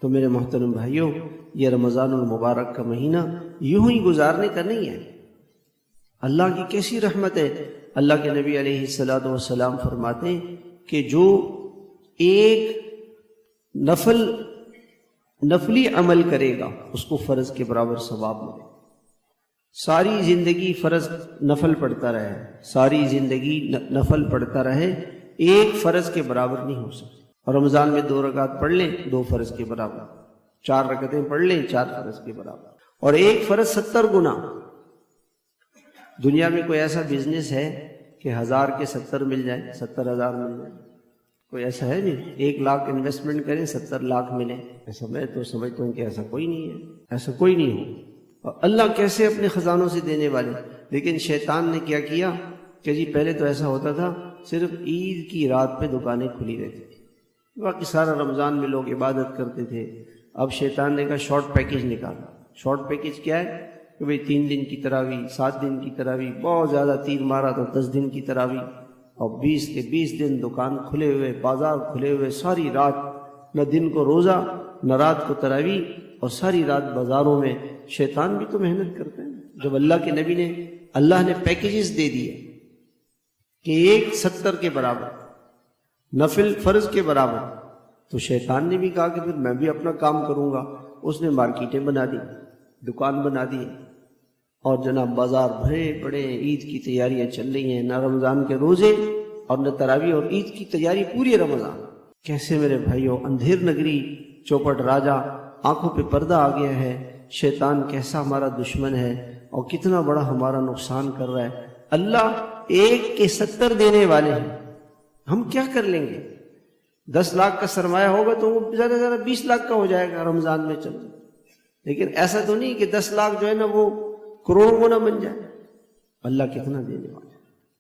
تو میرے محترم بھائیوں، یہ رمضان المبارک کا مہینہ یوں ہی گزارنے کا نہیں ہے۔ اللہ کی کیسی رحمت ہے۔ اللہ کے نبی علیہ الصلوۃ والسلام فرماتے ہیں کہ جو ایک نفلی عمل کرے گا اس کو فرض کے برابر ثواب ملے۔ ساری زندگی فرض نفل پڑھتا رہے، ساری زندگی نفل پڑھتا رہے، ایک فرض کے برابر نہیں ہو سکتی۔ اور رمضان میں 2 رکعت پڑھ لیں 2 فرض کے برابر، 4 رکعتیں پڑھ لیں 4 فرض کے برابر، اور ایک فرض 70 گنا۔ دنیا میں کوئی ایسا بزنس ہے کہ 1000 کے 70 مل جائے، 70,000 مل جائے؟ کوئی ایسا ہے نہیں۔ 1 لاکھ انویسٹمنٹ کریں 70 لاکھ ملے، ایسا میں تو سمجھتا ہوں کہ ایسا کوئی نہیں ہے، ایسا کوئی نہیں ہو۔ اور اللہ کیسے اپنے خزانوں سے دینے والے۔ لیکن شیطان نے کیا کیا کہ جی پہلے تو ایسا ہوتا تھا صرف عید کی رات پہ دکانیں کھلی رہتی تھی، باقی سارا رمضان میں لوگ عبادت کرتے تھے۔ اب شیطان نے کہا شارٹ پیکیج نکالا۔ شارٹ پیکیج کیا ہے کہ بھئی 3 دن کی تراویح، 7 دن کی تراویح، بہت زیادہ تیر مارا تو 10 دن کی تراویح، اور 20 کے 20 دن دکان کھلے ہوئے، بازار کھلے ہوئے، ساری رات، نہ دن کو روزہ نہ رات کو تراویح، اور ساری رات بازاروں میں۔ شیطان بھی تو محنت کرتا ہے۔ جب اللہ نے پیکیجز دے دیے کہ ایک 70 کے برابر، نفل فرض کے برابر، تو شیطان نے بھی کہا کہ پھر میں بھی اپنا کام کروں گا۔ اس نے مارکیٹیں بنا دی، دکان بنا دی، اور جناب بازار بھرے پڑے، عید کی تیاریاں چل رہی ہیں، نہ رمضان کے روزے اور نہ تراویح، اور عید کی تیاری پوری رمضان۔ کیسے میرے بھائیوں، اندھیر نگری چوپٹ راجا، آنکھوں پہ پردہ آ گیا ہے۔ شیطان کیسا ہمارا دشمن ہے اور کتنا بڑا ہمارا نقصان کر رہا ہے۔ اللہ 1 کے 70 دینے والے ہیں، ہم کیا کر لیں گے؟ 10 لاکھ کا سرمایہ ہوگا تو وہ زیادہ سے زیادہ 20 لاکھ کا ہو جائے گا رمضان میں چل۔ لیکن ایسا تو نہیں کہ 10 لاکھ جو ہے نا وہ کروڑوں گنا بن جائے۔ اللہ کتنا دینے والا۔